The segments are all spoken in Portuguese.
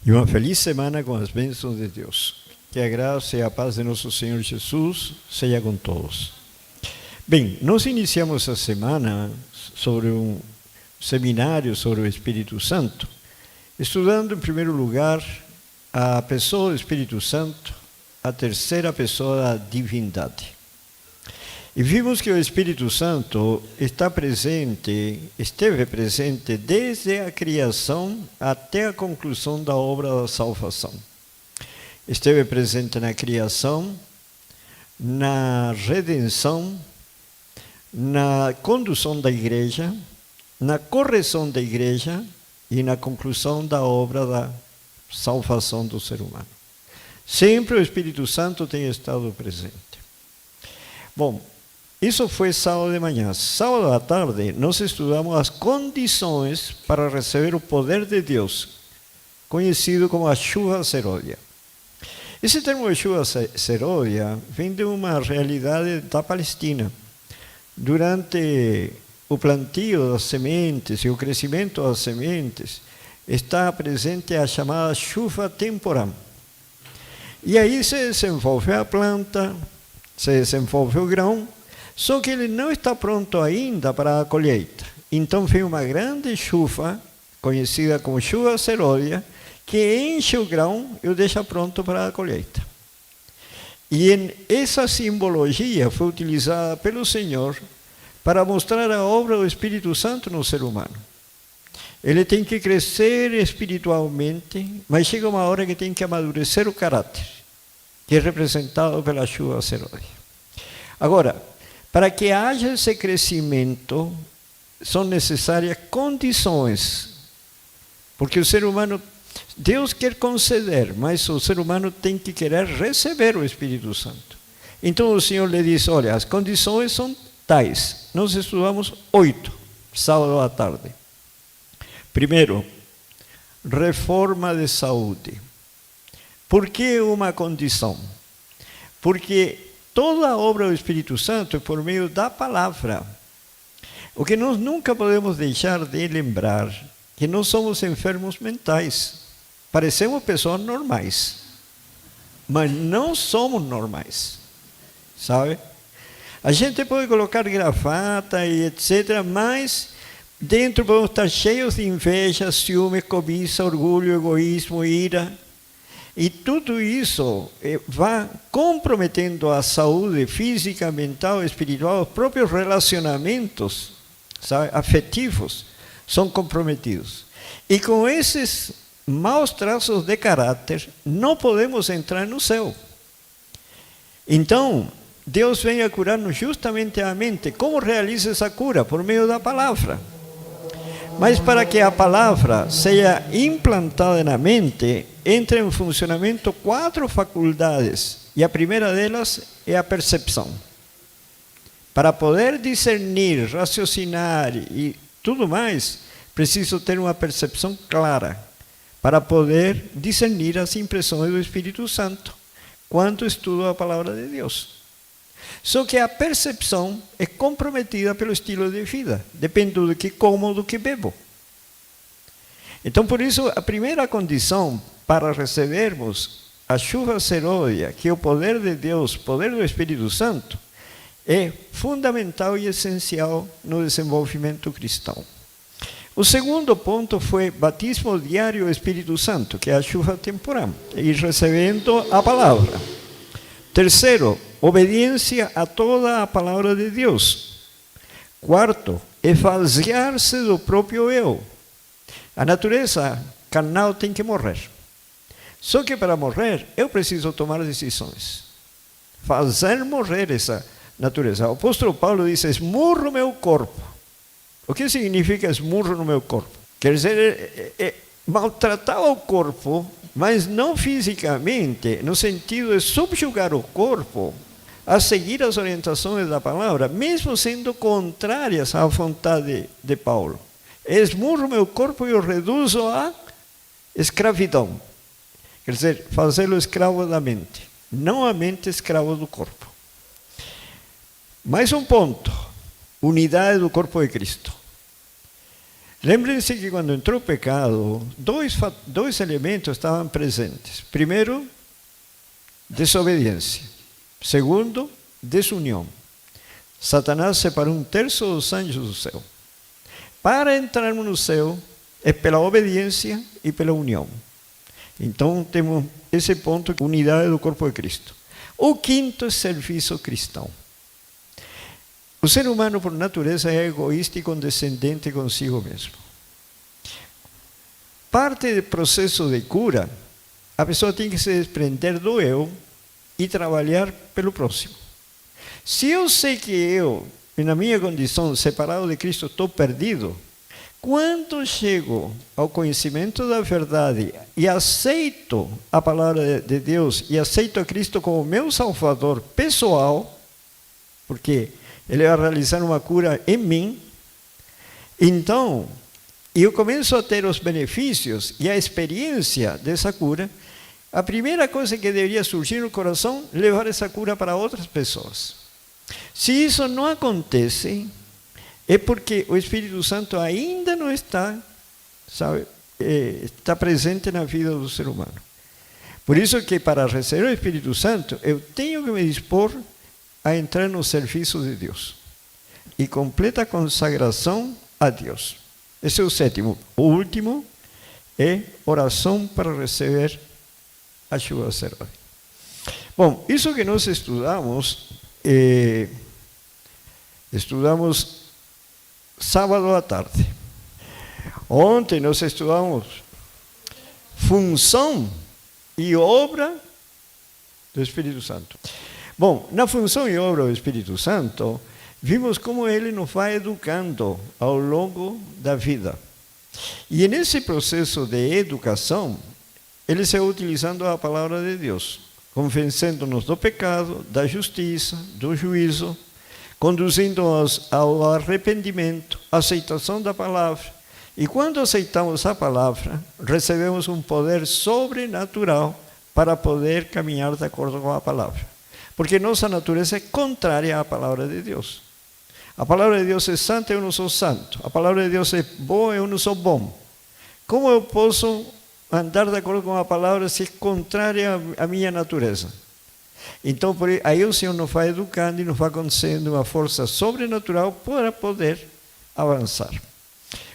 E uma feliz semana com as bênçãos de Deus. Que a graça e a paz de nosso Senhor Jesus seja com todos. Bem, nós iniciamos a semana sobre um seminário sobre o Espírito Santo, estudando em primeiro lugar a pessoa do Espírito Santo, a terceira pessoa da divindade. E vimos que o Espírito Santo esteve presente desde a criação até a conclusão da obra da salvação. Esteve presente na criação, na redenção, na condução da igreja, na correção da igreja e na conclusão da obra da salvação do ser humano. Sempre o Espírito Santo tem estado presente. Bom, isso foi sábado de manhã. Sábado à tarde, nós estudamos as condições para receber o poder de Deus, conhecido como a chuva seródia. Esse termo de chuva seródia vem de uma realidade da Palestina. Durante o plantio das sementes e o crescimento das sementes, está presente a chamada chuva temporal. E aí se desenvolve a planta, se desenvolve o grão, só que ele não está pronto ainda para a colheita. Então vem uma grande chuva, conhecida como chuva seródia, que enche o grão e o deixa pronto para a colheita. E essa simbologia foi utilizada pelo Senhor para mostrar a obra do Espírito Santo no ser humano. Ele tem que crescer espiritualmente, mas chega uma hora que tem que amadurecer o caráter, que é representado pela chuva seródia. Agora, para que haja esse crescimento, são necessárias condições, porque o ser humano, Deus quer conceder, mas o ser humano tem que querer receber o Espírito Santo. Então o Senhor lhe diz, olha, as condições são tais. Nós estudamos 8, sábado à tarde. Primeiro, reforma de saúde. Por que uma condição? Porque toda a obra do Espírito Santo é por meio da palavra. O que nós nunca podemos deixar de lembrar, que nós somos enfermos mentais. Parecemos pessoas normais, mas não somos normais, sabe? A gente pode colocar gravata e etc., mas dentro podemos estar cheios de inveja, ciúme, cobiça, orgulho, egoísmo, ira. E tudo isso vai comprometendo a saúde física, mental, espiritual, os próprios relacionamentos, sabe, afetivos, são comprometidos. E com esses maus traços de caráter, não podemos entrar no céu. Então, Deus vem a curar-nos justamente a mente. Como realiza essa cura? Por meio da palavra. Mas para que a palavra seja implantada na mente, entra em funcionamento 4 faculdades. E a primeira delas é a percepção. Para poder discernir, raciocinar e tudo mais, preciso ter uma percepção clara, para poder discernir as impressões do Espírito Santo, quando estudo a palavra de Deus. Só que a percepção é comprometida pelo estilo de vida. Depende do que como, do que bebo. Então, por isso, a primeira condição para recebermos a chuva seródia, que é o poder de Deus, o poder do Espírito Santo, é fundamental e essencial no desenvolvimento cristão. O segundo ponto foi batismo diário do Espírito Santo, que é a chuva temporal, e recebendo a palavra. Terceiro, obediência a toda a palavra de Deus. Quarto, esvaziar-se do próprio eu. A natureza carnal tem que morrer. Só que para morrer, eu preciso tomar decisões. Fazer morrer essa natureza. O apóstolo Paulo diz, esmurro meu corpo. O que significa esmurro no meu corpo? Quer dizer, maltratar o corpo, mas não fisicamente, no sentido de subjugar o corpo a seguir as orientações da palavra, mesmo sendo contrárias à vontade de Paulo. Esmurro meu corpo e o reduzo à escravidão. Quer dizer, fazê-lo escravo da mente, não a mente escravo do corpo. Mais um ponto, unidade do corpo de Cristo. Lembrem-se que quando entrou o pecado, dois elementos estavam presentes. Primeiro, desobediência. Segundo, desunião. Satanás separou 1/3 dos anjos do céu. Para entrarmos no céu, é pela obediência e pela união. Então, temos esse ponto, unidade do corpo de Cristo. O quinto é serviço cristão. O ser humano, por natureza, é egoísta e condescendente consigo mesmo. Parte do processo de cura, a pessoa tem que se desprender do eu e trabalhar pelo próximo. Se eu sei que eu, na minha condição, separado de Cristo, estou perdido, quando chego ao conhecimento da verdade e aceito a palavra de Deus e aceito a Cristo como meu Salvador pessoal, porque Ele vai realizar uma cura em mim, então eu começo a ter os benefícios e a experiência dessa cura. A primeira coisa que deveria surgir no coração é levar essa cura para outras pessoas. Se isso não acontece, é porque o Espírito Santo ainda não está, está presente na vida do ser humano. Por isso que para receber o Espírito Santo, eu tenho que me dispor a entrar no serviço de Deus. E completa consagração a Deus. Esse é o sétimo. O último é oração para receber a chuva sacerdote. Bom, isso que nós estudamos sábado à tarde. Ontem nós estudamos função e obra do Espírito Santo. Bom, na função e obra do Espírito Santo, vimos como ele nos vai educando ao longo da vida. E nesse processo de educação, ele se vai utilizando a palavra de Deus, convencendo-nos do pecado, da justiça, do juízo, conduzindo-nos ao arrependimento, aceitação da palavra. E quando aceitamos a palavra, recebemos um poder sobrenatural para poder caminhar de acordo com a palavra. Porque nossa natureza é contrária à palavra de Deus. A palavra de Deus é santa, eu não sou santo. A palavra de Deus é boa, eu não sou bom. Como eu posso andar de acordo com a palavra se é contrária à minha natureza? Então, aí o Senhor nos vai educando e nos vai concedendo uma força sobrenatural para poder avançar.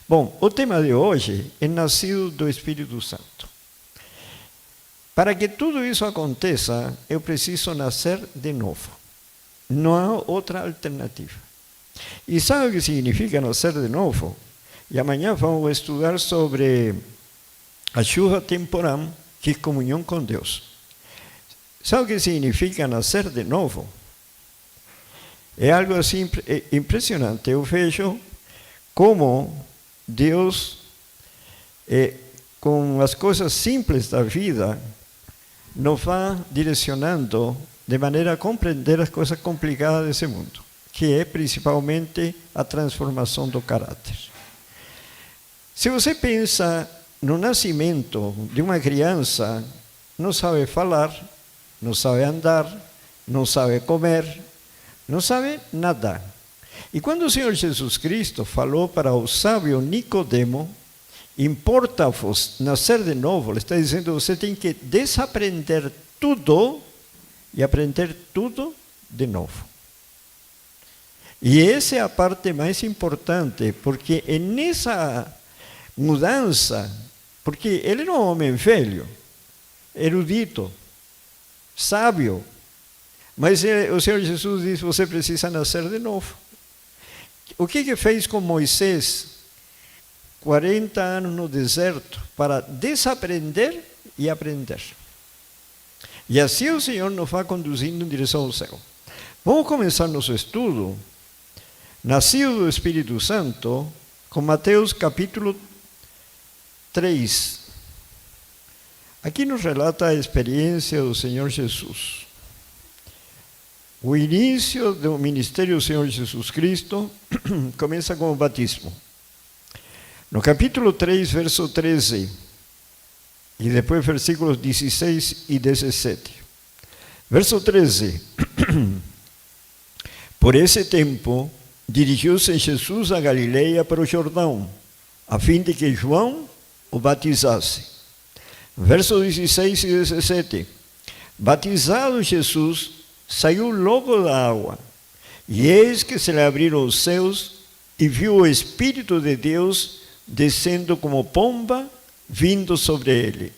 Bom, o tema de hoje é nascido do Espírito Santo. Para que tudo isso aconteça, eu preciso nascer de novo. Não há outra alternativa. E sabe o que significa nascer de novo? E amanhã vamos estudar sobre a chuva temporal, que é comunhão com Deus. Sabe o que significa nascer de novo? É algo assim impressionante. Eu vejo como Deus, com as coisas simples da vida, nos vai direcionando de maneira a compreender as coisas complicadas desse mundo, que é principalmente a transformação do caráter. Se você pensa no nascimento de uma criança, não sabe falar, não sabe andar, não sabe comer, não sabe nada. E quando o Senhor Jesus Cristo falou para o sábio Nicodemo, importa-vos nascer de novo, ele está dizendo, você tem que desaprender tudo e aprender tudo de novo. E essa é a parte mais importante, porque é nessa mudança, porque ele não é um homem velho, erudito, sábio, mas o Senhor Jesus diz, você precisa nascer de novo. O que fez com Moisés 40 anos no deserto para desaprender e aprender? E assim o Senhor nos vai conduzindo em direção ao céu. Vamos começar nosso estudo, nascido do Espírito Santo, com Mateus capítulo 3. Aqui nos relata a experiência do Senhor Jesus. O início do ministério do Senhor Jesus Cristo começa com o batismo. No capítulo 3, verso 13, e depois versículos 16 e 17. Verso 13. Por esse tempo, dirigiu-se Jesus a Galileia para o Jordão, a fim de que João o batizasse. Versos 16 e 17. Batizado Jesus, saiu logo da água, e eis que se lhe abriram os céus, e viu o Espírito de Deus descendo como pomba, vindo sobre ele.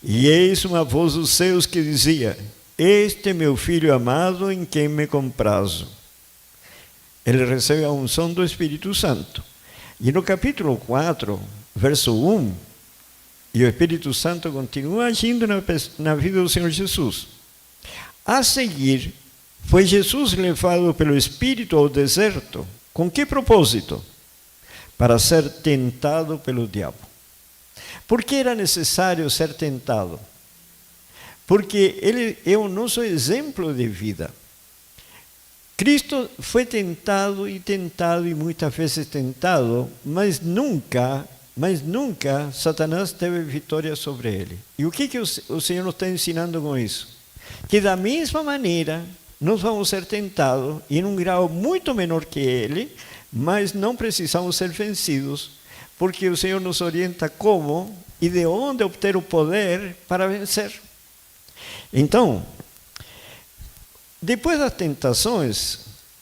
E eis uma voz dos céus que dizia: Este é meu Filho amado, em quem me comprazo. Ele recebe a unção do Espírito Santo. E no capítulo 4, verso 1, e o Espírito Santo continua agindo na vida do Senhor Jesus. A seguir, foi Jesus levado pelo Espírito ao deserto. Com que propósito? Para ser tentado pelo diabo. Por que era necessário ser tentado? Porque ele é o nosso exemplo de vida. Cristo foi tentado e muitas vezes tentado, mas nunca Satanás teve vitória sobre ele. E o que o Senhor nos está ensinando com isso? Que da mesma maneira nós vamos ser tentados, em um grau muito menor que ele, mas não precisamos ser vencidos, porque o Senhor nos orienta como e de onde obter o poder para vencer. Então, depois das tentações,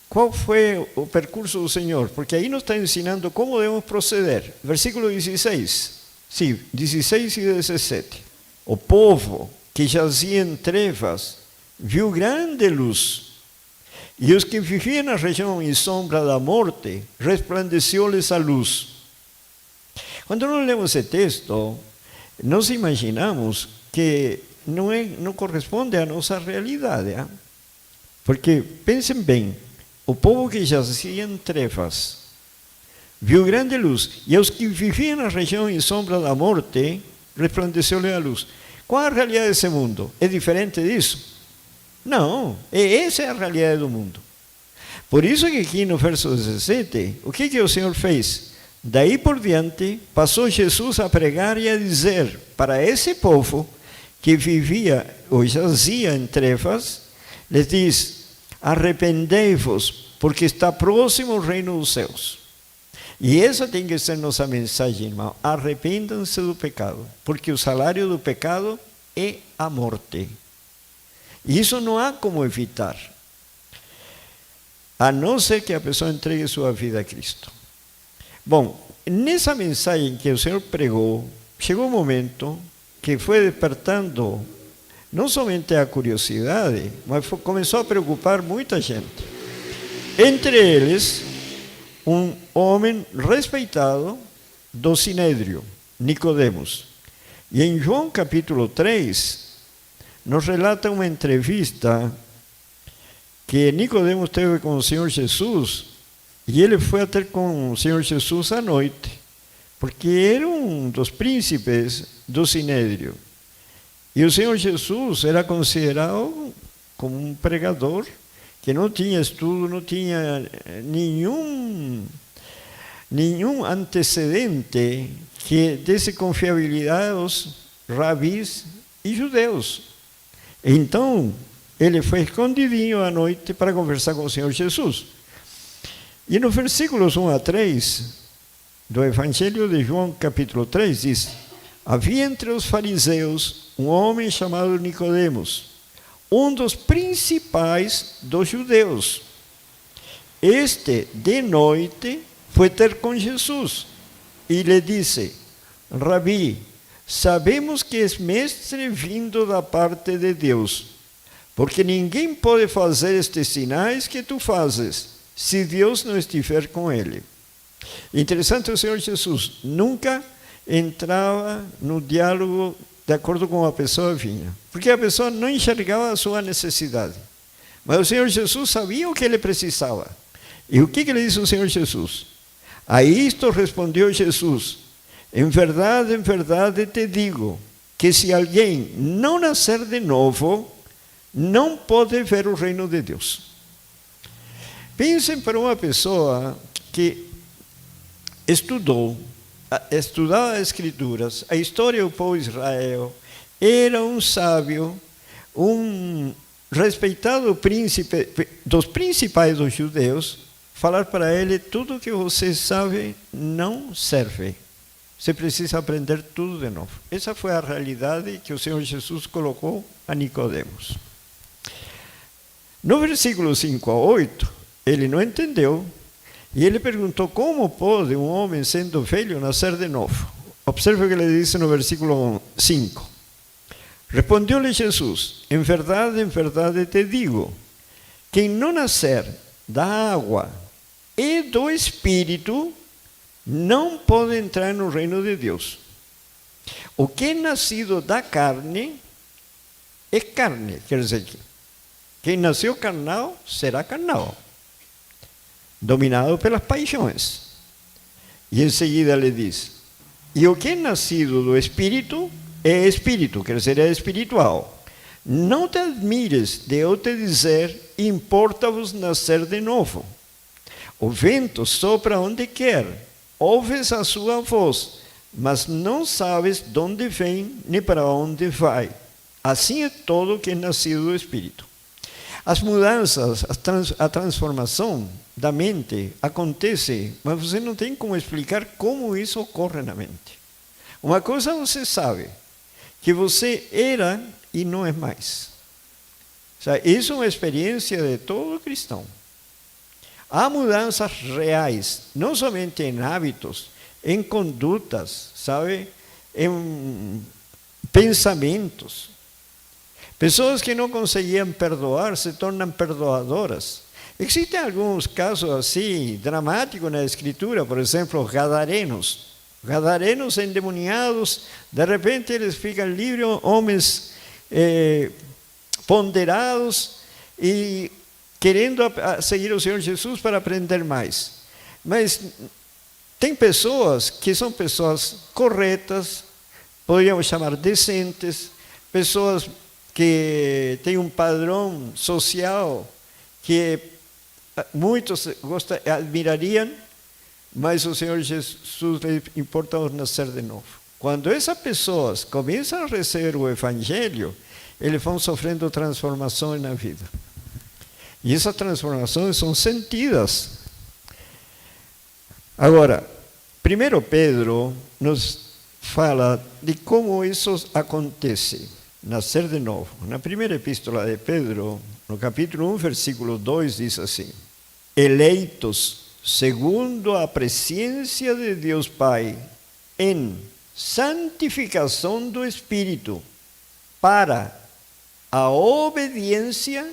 qual foi o percurso do Senhor? Porque aí nos está ensinando como devemos proceder. Versículo 16. Sim, 16 e 17. O povo que jazia em trevas viu grande luz, e os que viviam na região em sombra da morte, resplandeceu-lhes a luz. Quando nós lemos esse texto, nós imaginamos que não corresponde à nossa realidade. Porque, pensem bem, o povo que jazia em trevas viu grande luz, e os que viviam na região em sombra da morte, resplandeceu-lhes a luz. Qual a realidade desse mundo? É diferente disso? Não, essa é a realidade do mundo. Por isso que aqui no verso 17, o que o Senhor fez? Daí por diante, passou Jesus a pregar e a dizer para esse povo que vivia ou jazia em trevas, lhes diz: arrependei-vos, porque está próximo o reino dos céus. E essa tem que ser nossa mensagem, irmão. Arrependam-se do pecado, porque o salário do pecado é a morte. E isso não há como evitar, a não ser que a pessoa entregue sua vida a Cristo. Bom, nessa mensagem que o Senhor pregou, chegou um momento que foi despertando não somente a curiosidade, mas começou a preocupar muita gente. Entre eles, um homem respeitado do Sinédrio, Nicodemos. E em João capítulo 3, nos relata uma entrevista que Nicodemos teve com o Senhor Jesus, e ele foi a ter com o Senhor Jesus à noite, porque era um dos príncipes do Sinédrio. E o Senhor Jesus era considerado como um pregador que não tinha estudo, não tinha nenhum antecedente que desse confiabilidade aos rabis e judeus. Então, ele foi escondidinho à noite para conversar com o Senhor Jesus. E nos versículos 1 a 3 do Evangelho de João, capítulo 3, diz: havia entre os fariseus um homem chamado Nicodemos, um dos principais dos judeus. Este, de noite, foi ter com Jesus e lhe disse: Rabi, sabemos que és mestre vindo da parte de Deus, porque ninguém pode fazer estes sinais que tu fazes, se Deus não estiver com ele. Interessante, o Senhor Jesus nunca entrava no diálogo de acordo com a pessoa vinha, porque a pessoa não enxergava a sua necessidade. Mas o Senhor Jesus sabia o que ele precisava. E o que lhe disse o Senhor Jesus? A isto respondeu Jesus: em verdade te digo, que se alguém não nascer de novo, não pode ver o reino de Deus. Pensem para uma pessoa que estudava as Escrituras, a história do povo de Israel, era um sábio, um respeitado príncipe dos principais dos judeus, falar para ele: tudo que você sabe não serve. Você precisa aprender tudo de novo. Essa foi a realidade que o Senhor Jesus colocou a Nicodemos. No versículo 5 a 8, ele não entendeu, e ele perguntou: como pode um homem, sendo velho, nascer de novo? Observe o que ele diz no versículo 5. Respondeu-lhe Jesus: em verdade te digo, quem não nascer da água e do Espírito não pode entrar no reino de Deus. O que é nascido da carne é carne, quer dizer, quem nasceu carnal será carnal, dominado pelas paixões. E em seguida ele diz: e o que é nascido do Espírito é Espírito, quer dizer, é espiritual. Não te admires de eu te dizer: importa-vos nascer de novo. O vento sopra onde quer, ouves a sua voz, mas não sabes de onde vem nem para onde vai. Assim é todo que é nascido do Espírito. As mudanças, a transformação da mente acontece, mas você não tem como explicar como isso ocorre na mente. Uma coisa você sabe, que você era e não é mais. Isso é uma experiência de todo cristão. Há mudanças reais, não somente em hábitos, em condutas, sabe? Em pensamentos. Pessoas que não conseguiam perdoar se tornam perdoadoras. Existem alguns casos assim, dramáticos na Escritura, por exemplo, os gadarenos. Gadarenos endemoniados, de repente eles ficam livres, homens ponderados e querendo seguir o Senhor Jesus para aprender mais. Mas tem pessoas que são pessoas corretas, poderíamos chamar decentes, pessoas que têm um padrão social que muitos admirariam, mas o Senhor Jesus lhe importa nascer de novo. Quando essas pessoas começam a receber o Evangelho, eles vão sofrendo transformações na vida. E essas transformações são sentidas. Agora, 1 Pedro nos fala de como isso acontece, nascer de novo. Na primeira epístola de Pedro, no capítulo 1, versículo 2, diz assim: eleitos segundo a presciência de Deus Pai, em santificação do Espírito, para a obediência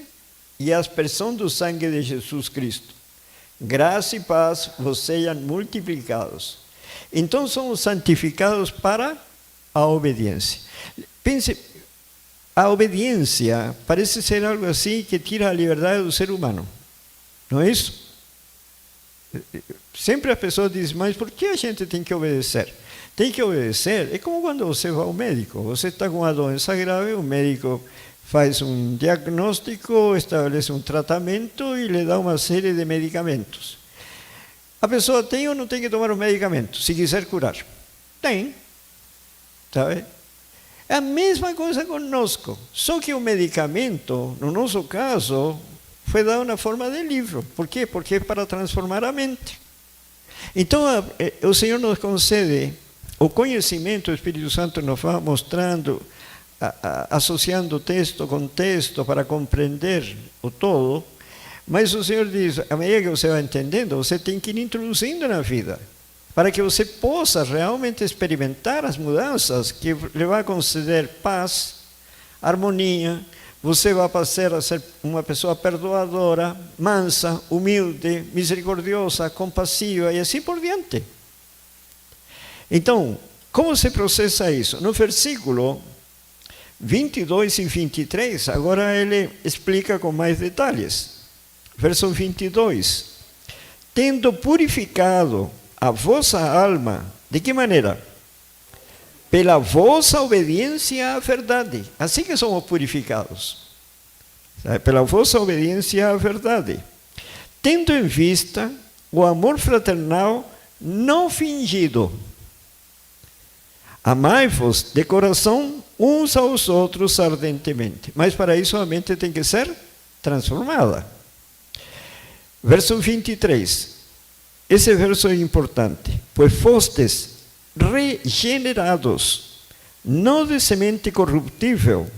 e a aspersão do sangue de Jesus Cristo. Graça e paz vos sejam multiplicados. Então somos santificados para a obediência. Pense, a obediência parece ser algo assim que tira a liberdade do ser humano. Não é isso? Sempre as pessoas dizem: mas por que a gente tem que obedecer? Tem que obedecer. É como quando você vai ao médico. Você está com uma doença grave, o médico faz um diagnóstico, estabelece um tratamento e lhe dá uma série de medicamentos. A pessoa tem ou não tem que tomar os medicamentos, se quiser curar? Tem. Sabe? É a mesma coisa conosco. Só que o medicamento, no nosso caso, foi dado na forma de livro. Por quê? Porque é para transformar a mente. Então, o Senhor nos concede o conhecimento, o Espírito Santo nos vai mostrando, associando texto com texto para compreender o todo, mas o Senhor diz: à medida que você vai entendendo, você tem que ir introduzindo na vida, para que você possa realmente experimentar as mudanças que lhe vai conceder paz, harmonia. Você vai passar a ser uma pessoa perdoadora, mansa, humilde, misericordiosa, compassiva e assim por diante. Então, como se processa isso? No versículo 22 e 23, agora ele explica com mais detalhes. Verso 22. Tendo purificado a vossa alma, de que maneira? Pela vossa obediência à verdade. Assim que somos purificados. Pela vossa obediência à verdade. Tendo em vista o amor fraternal não fingido. Amai-vos de coração uns aos outros ardentemente. Mas para isso a mente tem que ser transformada. Verso 23. Esse verso é importante. Pois fostes regenerados, não de semente corruptível,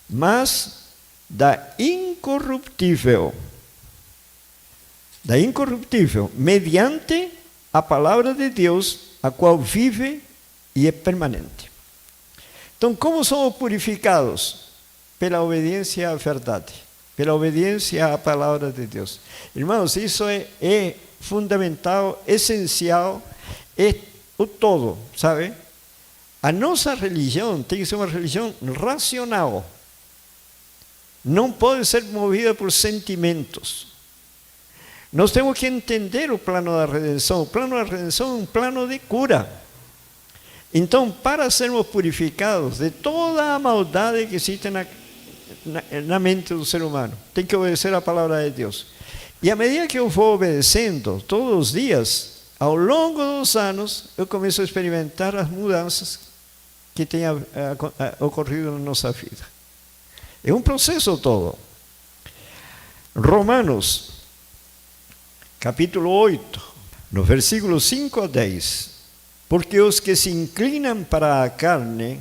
mas da incorruptível. Da incorruptível, mediante a palavra de Deus, a qual vive e é permanente. Então, como somos purificados? Pela obediência à verdade, pela obediência à palavra de Deus. Irmãos, isso é fundamental, essencial, é o todo, sabe? A nossa religião tem que ser uma religião racional. Não pode ser movida por sentimentos. Nós temos que entender o plano da redenção. O plano da redenção é um plano de cura. Então, para sermos purificados de toda a maldade que existe na mente do ser humano, tem que obedecer a palavra de Deus. E à medida que eu vou obedecendo todos os dias, ao longo dos anos, eu começo a experimentar as mudanças que têm ocorrido na nossa vida. É um processo todo. Romanos, capítulo 8, no versículo 5 a 10. Porque os que se inclinam para a carne,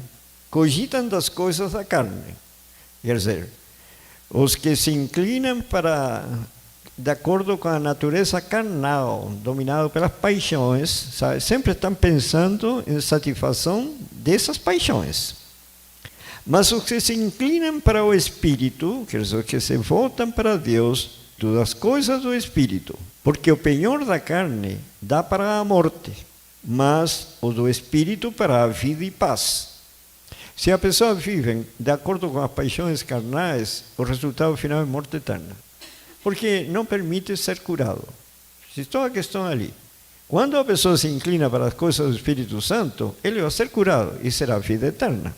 cogitam das coisas da carne. Quer dizer, os que se inclinam de acordo com a natureza carnal, dominado pelas paixões, sabe, sempre estão pensando em satisfação dessas paixões. Mas os que se inclinam para o Espírito, quer dizer, os que se voltam para Deus, das coisas do Espírito, porque o penhor da carne dá para a morte, mas o do Espírito para a vida e paz. Se a pessoa vive de acordo com as paixões carnais, o resultado final é morte eterna. Porque não permite ser curado. Estou a questão ali. Quando a pessoa se inclina para as coisas do Espírito Santo, ele vai ser curado e será vida eterna.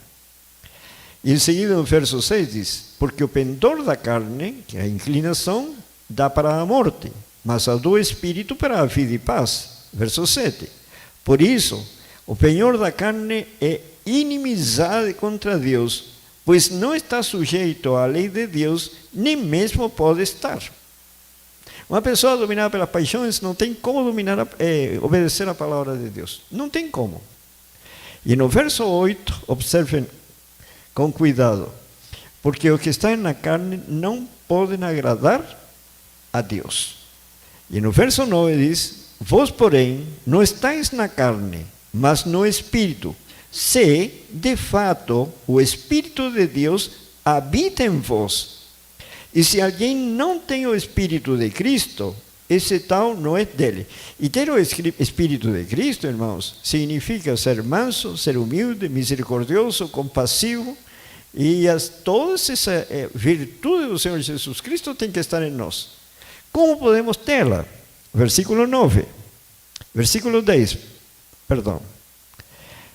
E em seguida, no verso 6 diz, porque o pendor da carne, que é a inclinação, dá para a morte, mas a do Espírito para a vida e paz. Verso 7. Por isso, o penhor da carne é inimizade contra Deus, pois não está sujeito à lei de Deus, nem mesmo pode estar. Uma pessoa dominada pelas paixões não tem como obedecer a palavra de Deus. Não tem como. E no verso 8, observem com cuidado, porque os que estão na carne não podem agradar a Deus. E no verso 9 diz, vós, porém, não estáis na carne, mas no Espírito, se, de fato, o Espírito de Deus habita em vós. E se alguém não tem o Espírito de Cristo, esse tal não é dele. E ter o Espírito de Cristo, irmãos, significa ser manso, ser humilde, misericordioso, compassivo, e todas essas virtudes do Senhor Jesus Cristo têm que estar em nós. Como podemos tê-la? Versículo 9. Versículo 10. Perdão.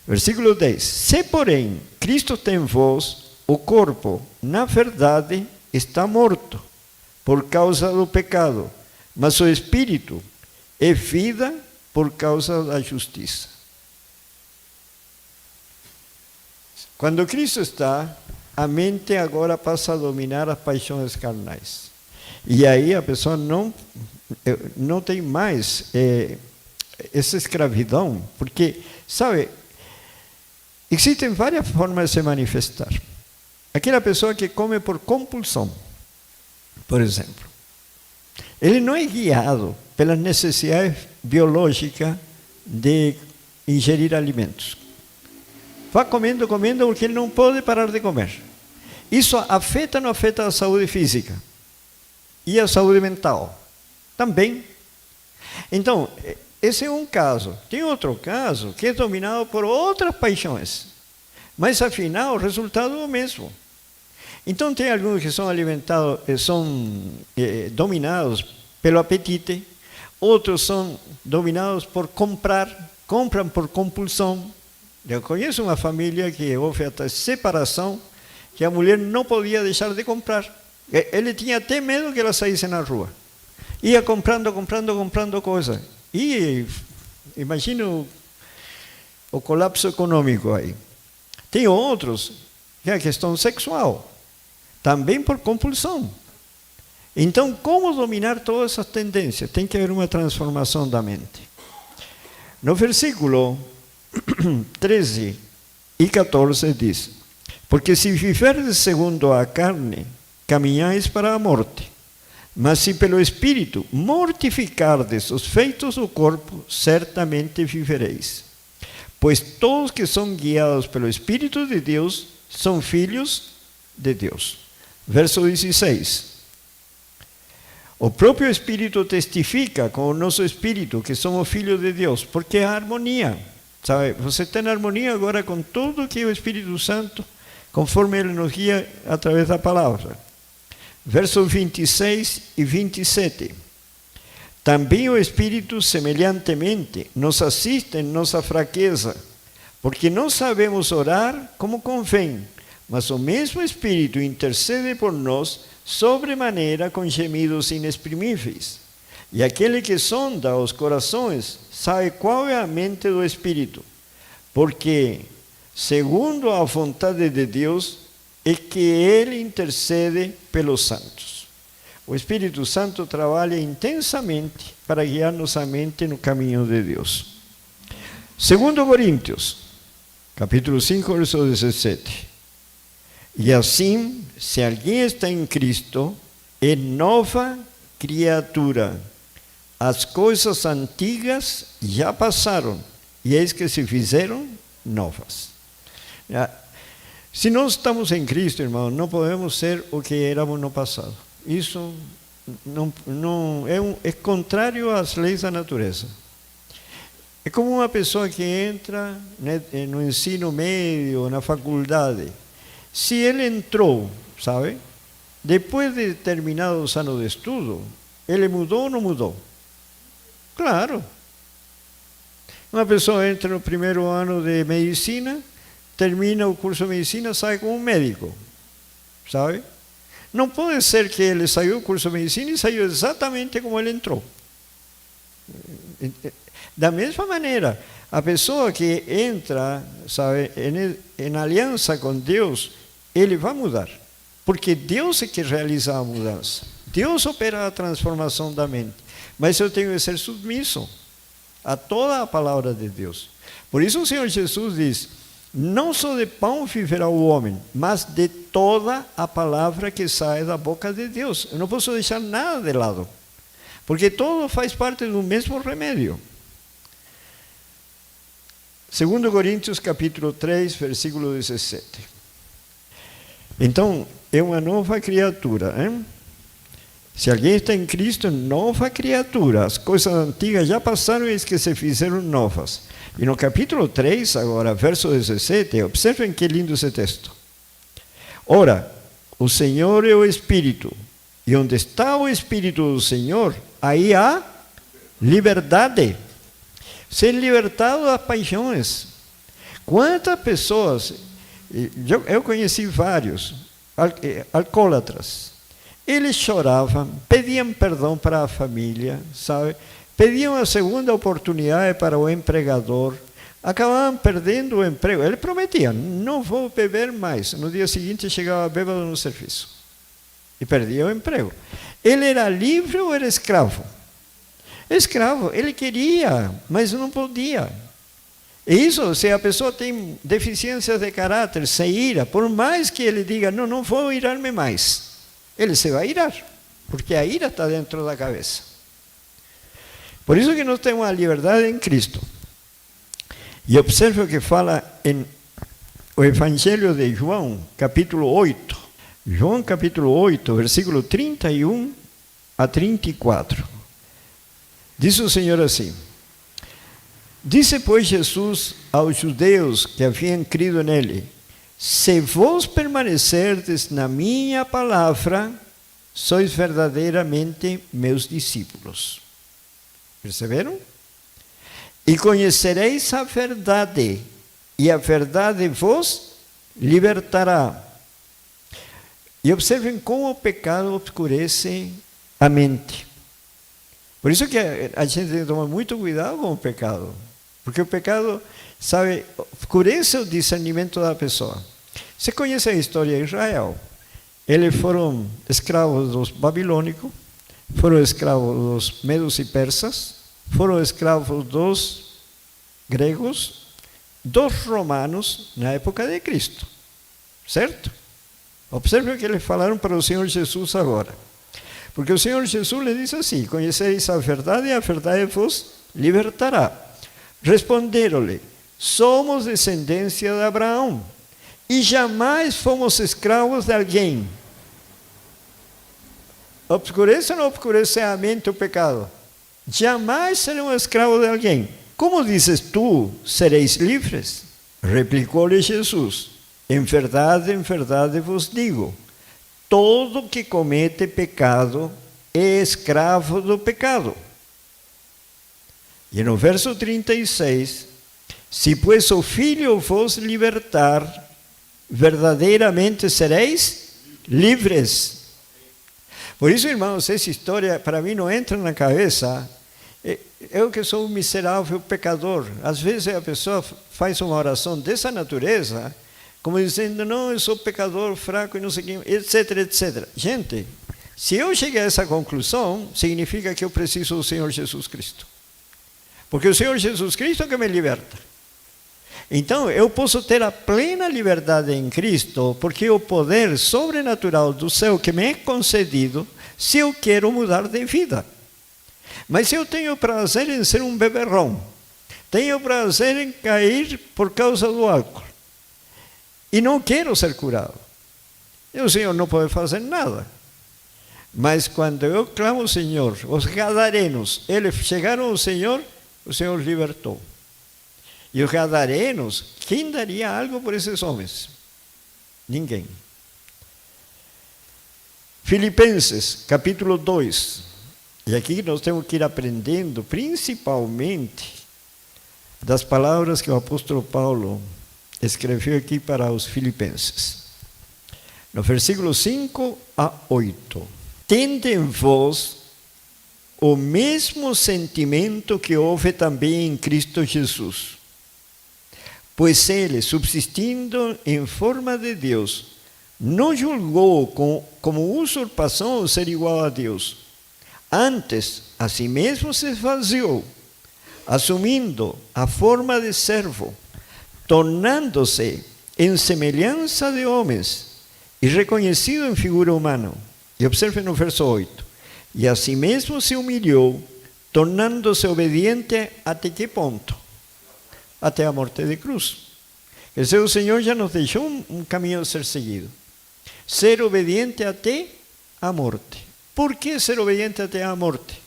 Versículo 10. Se, porém, Cristo tem em vós, o corpo, na verdade, está morto, por causa do pecado, mas o Espírito é vida por causa da justiça. Quando Cristo está, a mente agora passa a dominar as paixões carnais. E aí a pessoa não tem mais essa escravidão, porque, sabe, existem várias formas de se manifestar. Aquela pessoa que come por compulsão, por exemplo, ele não é guiado pelas necessidades biológicas de ingerir alimentos. Vai comendo, porque ele não pode parar de comer. Isso afeta ou não afeta a saúde física? E a saúde mental? Também. Então, esse é um caso. Tem outro caso que é dominado por outras paixões. Mas, afinal, o resultado é o mesmo. Então, tem alguns que são alimentados, dominados pelo apetite. Outros são dominados por compram por compulsão. Eu conheço uma família que houve até separação, que a mulher não podia deixar de comprar. Ele tinha até medo que ela saísse na rua. Ia comprando coisas. E imagina o colapso econômico aí. Tem outros que é a questão sexual, também por compulsão. Então, como dominar todas essas tendências? Tem que haver uma transformação da mente. No versículo 13 e 14 diz: porque se viverdes segundo a carne, caminhais para a morte. Mas se pelo Espírito mortificardes os feitos do corpo, certamente vivereis. Pois todos que são guiados pelo Espírito de Deus são filhos de Deus. Verso 16. O próprio Espírito testifica com o nosso Espírito que somos filhos de Deus, porque há harmonia. Sabe? Você tem harmonia agora com tudo que é o Espírito Santo, conforme Ele nos guia através da palavra. Versos 26 e 27. Também o Espírito, semelhantemente, nos assiste em nossa fraqueza, porque não sabemos orar como convém, mas o mesmo Espírito intercede por nós sobremaneira com gemidos inexprimíveis. E aquele que sonda os corações sabe qual é a mente do Espírito, porque, segundo a vontade de Deus, é que Ele intercede pelos santos. O Espírito Santo trabalha intensamente para guiar nossa mente no caminho de Deus. 2 Coríntios, capítulo 5, verso 17. E assim, se alguém está em Cristo, é nova criatura. As coisas antigas já passaram, e eis que se fizeram novas. Se nós estamos em Cristo, irmão, não podemos ser o que éramos no passado. Isso é contrário às leis da natureza. É como uma pessoa que entra no ensino médio, na faculdade. Se ele entrou, sabe, depois de determinados anos de estudo, ele mudou ou não mudou? Claro. Uma pessoa entra no primeiro ano de medicina, termina o curso de medicina, sai como médico, sabe? Não pode ser que ele saiu do curso de medicina e saiu exatamente como ele entrou. Da mesma maneira, a pessoa que entra, sabe, em aliança com Deus, ele vai mudar, porque Deus é que realiza a mudança. Deus opera a transformação da mente, mas eu tenho que ser submisso a toda a palavra de Deus. Por isso o Senhor Jesus diz: não só de pão viverá o homem, mas de toda a palavra que sai da boca de Deus. Eu não posso deixar nada de lado, porque todo faz parte do mesmo remédio. 2 Coríntios capítulo 3, versículo 17. Então, é uma nova criatura. Hein? Se alguém está em Cristo, nova criatura. As coisas antigas já passaram e que se fizeram novas. E no capítulo 3, agora, verso 17, observem que lindo esse texto. Ora, o Senhor é o Espírito, e onde está o Espírito do Senhor, aí há liberdade. Ser libertado das paixões. Quantas pessoas, eu conheci vários alcoólatras, eles choravam, pediam perdão para a família, sabe? Pediam a segunda oportunidade para o empregador, acabavam perdendo o emprego. Ele prometia: não vou beber mais. No dia seguinte chegava bêbado no serviço e perdia o emprego. Ele era livre ou era escravo? Escravo, ele queria, mas não podia. E isso, se a pessoa tem deficiências de caráter, se ira, por mais que ele diga: não vou irar-me mais, ele se vai irar, porque a ira está dentro da cabeça. Por isso que nós temos a liberdade em Cristo. E observe o que fala em o Evangelho de João, capítulo 8. João, capítulo 8, versículo 31 a 34. Diz o Senhor assim: disse, pois, Jesus aos judeus que haviam crido nele: se vós permanecerdes na minha palavra, sois verdadeiramente meus discípulos. Perceberam? E conhecereis a verdade, e a verdade vos libertará. E observem como o pecado obscurece a mente. Por isso que a gente tem que tomar muito cuidado com o pecado. Porque o pecado, sabe, obscurece o discernimento da pessoa. Você conhece a história de Israel. eles foram escravos dos babilônicos, foram escravos dos medos e persas, foram escravos dos gregos, dos romanos na época de Cristo. Certo? Observe o que eles falaram para o Senhor Jesus agora. Porque o Senhor Jesus lhe disse assim: conhecereis a verdade e a verdade vos libertará. Responderam-lhe: somos descendência de Abraão e jamais fomos escravos de alguém. Obscurece ou não obscurece a mente o pecado? Jamais serão escravos de alguém. Como dizes tu, sereis livres? Replicou-lhe Jesus: em verdade vos digo, todo que comete pecado é escravo do pecado. E no verso 36, se pois o Filho vos libertar, verdadeiramente sereis livres. Por isso, irmãos, essa história para mim não entra na cabeça. Eu que sou um miserável pecador, às vezes a pessoa faz uma oração dessa natureza, como dizendo, não, eu sou pecador, fraco e não sei o que, etc, etc. Gente, se eu chegar a essa conclusão, significa que eu preciso do Senhor Jesus Cristo. Porque o Senhor Jesus Cristo é que me liberta. Então, eu posso ter a plena liberdade em Cristo, porque o poder sobrenatural do céu que me é concedido, se eu quero mudar de vida. Mas se eu tenho prazer em ser um beberrão, tenho prazer em cair por causa do álcool, e não quero ser curado, e o Senhor não pode fazer nada. Mas quando eu clamo ao Senhor, os gadarenos, eles chegaram ao Senhor, o Senhor libertou. E os gadarenos, quem daria algo por esses homens? Ninguém. Filipenses, capítulo 2. E aqui nós temos que ir aprendendo, principalmente, das palavras que o apóstolo Paulo escreveu aqui para os filipenses. No versículo 5 a 8. Tende em vós o mesmo sentimento que houve também em Cristo Jesus. Pois ele, subsistindo em forma de Deus, não julgou como usurpação ser igual a Deus. Antes, a si mesmo se esvaziou, assumindo a forma de servo, tornando-se em semelhança de homens e reconhecido em figura humana. E observe no verso 8. E a si mesmo se humilhou, tornando-se obediente até que ponto? Até a morte de cruz. Quer dizer, o Senhor já nos deixou um caminho a ser seguido. Ser obediente até a morte. Por que ser obediente até a morte?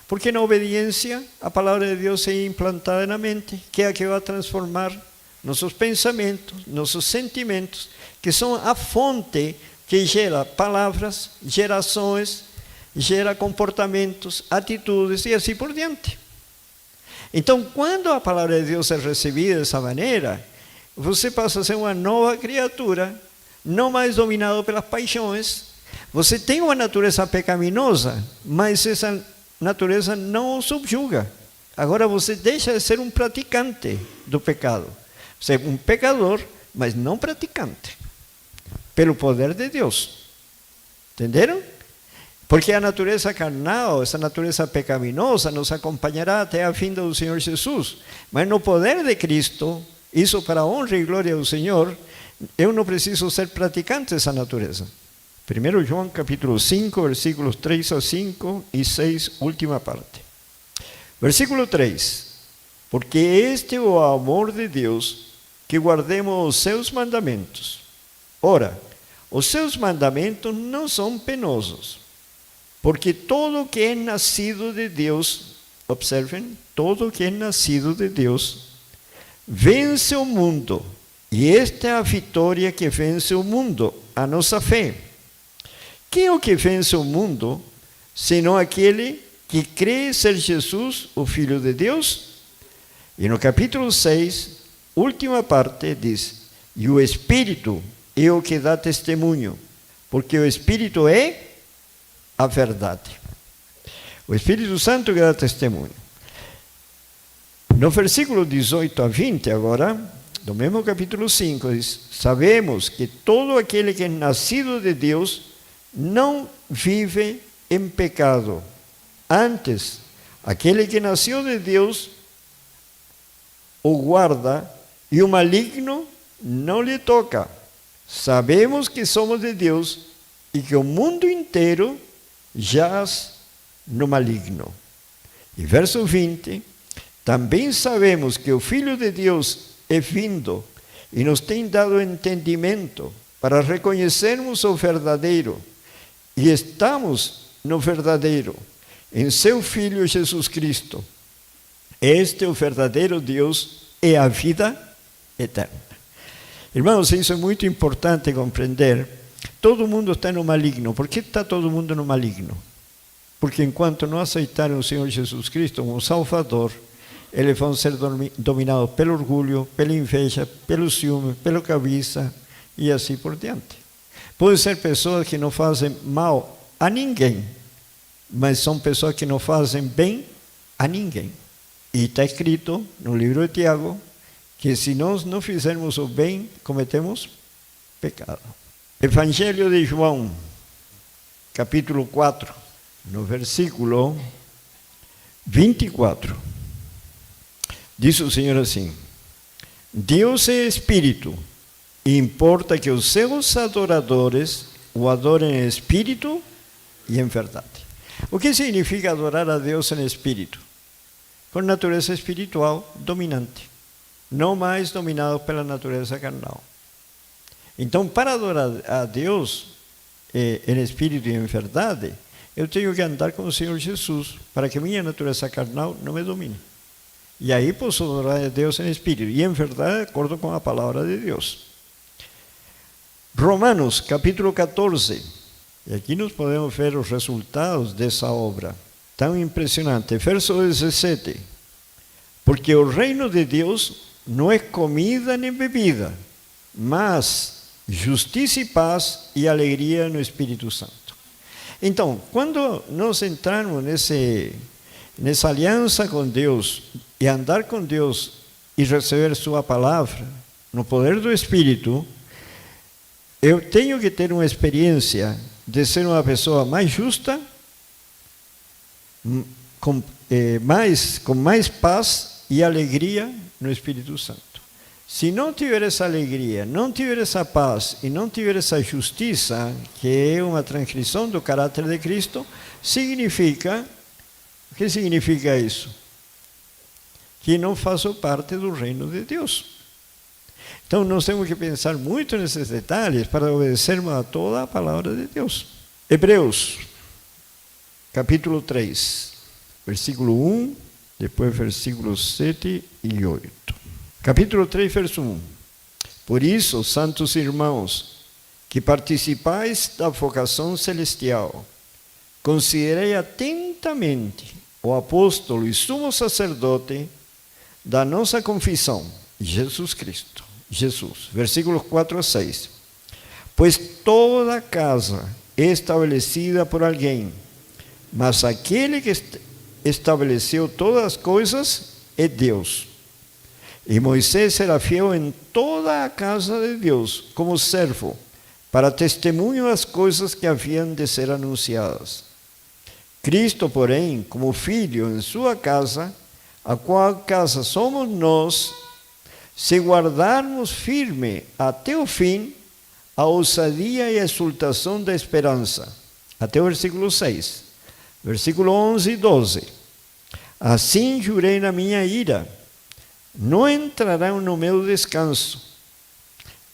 Porque na obediência a palavra de Deus é implantada na mente, que é a que vai transformar nossos pensamentos, nossos sentimentos, que são a fonte que gera palavras, gerações, gera comportamentos, atitudes e assim por diante. Então, quando a palavra de Deus é recebida dessa maneira, você passa a ser uma nova criatura, não mais dominado pelas paixões. Você tem uma natureza pecaminosa, mas essa natureza não o subjuga. Agora você deixa de ser um praticante do pecado. Você é um pecador, mas não praticante. Pelo poder de Deus. Entenderam? Porque a natureza carnal, essa natureza pecaminosa, nos acompanhará até a vinda do Senhor Jesus. Mas no poder de Cristo, isso para a honra e glória do Senhor, eu não preciso ser praticante dessa natureza. 1 João capítulo 5, versículos 3 a 5 e 6, última parte. Versículo 3. Porque este é o amor de Deus, que guardemos os seus mandamentos. Ora, os seus mandamentos não são penosos, porque todo que é nascido de Deus, observem, todo que é nascido de Deus, vence o mundo. E esta é a vitória que vence o mundo, a nossa fé. Quem é o que vence o mundo, senão aquele que crê ser Jesus, o Filho de Deus? E no capítulo 6, última parte, diz, e o Espírito é o que dá testemunho, porque o Espírito é a verdade. O Espírito Santo que dá testemunho. No versículo 18 a 20 agora, do mesmo capítulo 5, diz: sabemos que todo aquele que é nascido de Deus não vive em pecado. Antes, aquele que nasceu de Deus o guarda e o maligno não lhe toca. Sabemos que somos de Deus e que o mundo inteiro jaz no maligno. E verso 20, também sabemos que o Filho de Deus é vindo e nos tem dado entendimento para reconhecermos o verdadeiro. E estamos no verdadeiro, em seu Filho Jesus Cristo. Este é o verdadeiro Deus e a vida eterna. Irmãos, isso é muito importante compreender. Todo mundo está no maligno. Por que está todo mundo no maligno? Porque enquanto não aceitarem o Senhor Jesus Cristo como Salvador, eles vão ser dominados pelo orgulho, pela inveja, pelo ciúme, pela cobiça e assim por diante. Podem ser pessoas que não fazem mal a ninguém, mas são pessoas que não fazem bem a ninguém. E está escrito no livro de Tiago que se nós não fizermos o bem, cometemos pecado. Evangelho de João, capítulo 4, no versículo 24. Diz o Senhor assim: Deus é Espírito, e importa que os seus adoradores o adorem em espírito e em verdade. O que significa adorar a Deus em espírito? Com natureza espiritual dominante, não mais dominado pela natureza carnal. Então, para adorar a Deus em espírito e em verdade, eu tenho que andar com o Senhor Jesus, para que minha natureza carnal não me domine. E aí posso adorar a Deus em espírito e em verdade, de acordo com a palavra de Deus. Romanos, capítulo 14. E aqui nós podemos ver os resultados dessa obra tão impressionante. Verso 17. Porque o reino de Deus não é comida nem bebida, mas justiça e paz e alegria no Espírito Santo. Então, quando nós entramos nessa aliança com Deus e andar com Deus e receber sua palavra no poder do Espírito, eu tenho que ter uma experiência de ser uma pessoa mais justa, com mais paz e alegria no Espírito Santo. Se não tiver essa alegria, não tiver essa paz e não tiver essa justiça, que é uma transcrição do caráter de Cristo, significa... O que significa isso? Que não faço parte do reino de Deus. Então, nós temos que pensar muito nesses detalhes para obedecermos a toda a palavra de Deus. Hebreus, capítulo 3, versículo 1, depois versículos 7 e 8. Capítulo 3, verso 1. Por isso, santos irmãos, que participais da vocação celestial, considerei atentamente o apóstolo e sumo sacerdote da nossa confissão, Jesus Cristo. Jesus, versículos 4 a 6. Pois toda casa é estabelecida por alguém, mas aquele que estabeleceu todas as coisas é Deus. E Moisés era fiel em toda a casa de Deus, como servo, para testemunho das coisas que haviam de ser anunciadas. Cristo, porém, como filho em sua casa, a qual casa somos nós, se guardarmos firme até o fim a ousadia e a exultação da esperança. Até o versículo 6. Versículo 11 e 12. Assim jurei na minha ira, não entrarão no meu descanso.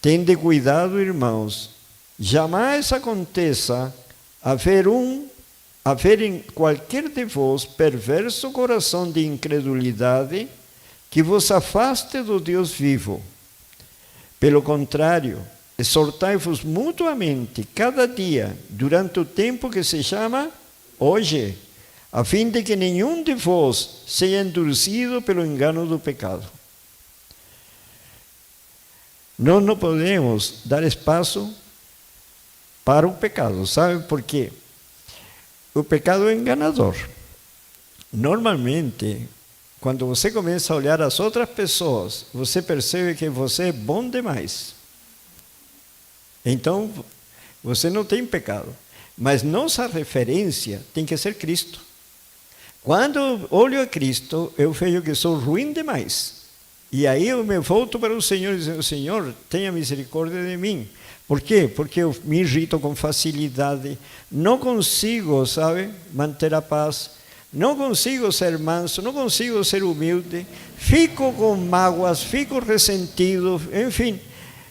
Tende cuidado, irmãos, jamais aconteça haver em qualquer de vós perverso coração de incredulidade que vos afaste do Deus vivo. Pelo contrário, exortai-vos mutuamente cada dia, durante o tempo que se chama hoje, a fim de que nenhum de vós seja endurecido pelo engano do pecado. Nós não podemos dar espaço para o pecado, sabe por quê? O pecado é enganador. Normalmente, quando você começa a olhar as outras pessoas, você percebe que você é bom demais. Então, você não tem pecado. Mas nossa referência tem que ser Cristo. Quando eu olho a Cristo, eu vejo que sou ruim demais. E aí eu me volto para o Senhor e digo, Senhor, tenha misericórdia de mim. Por quê? Porque eu me irrito com facilidade, não consigo, sabe, manter a paz, não consigo ser manso, não consigo ser humilde, fico com mágoas, fico ressentido, enfim.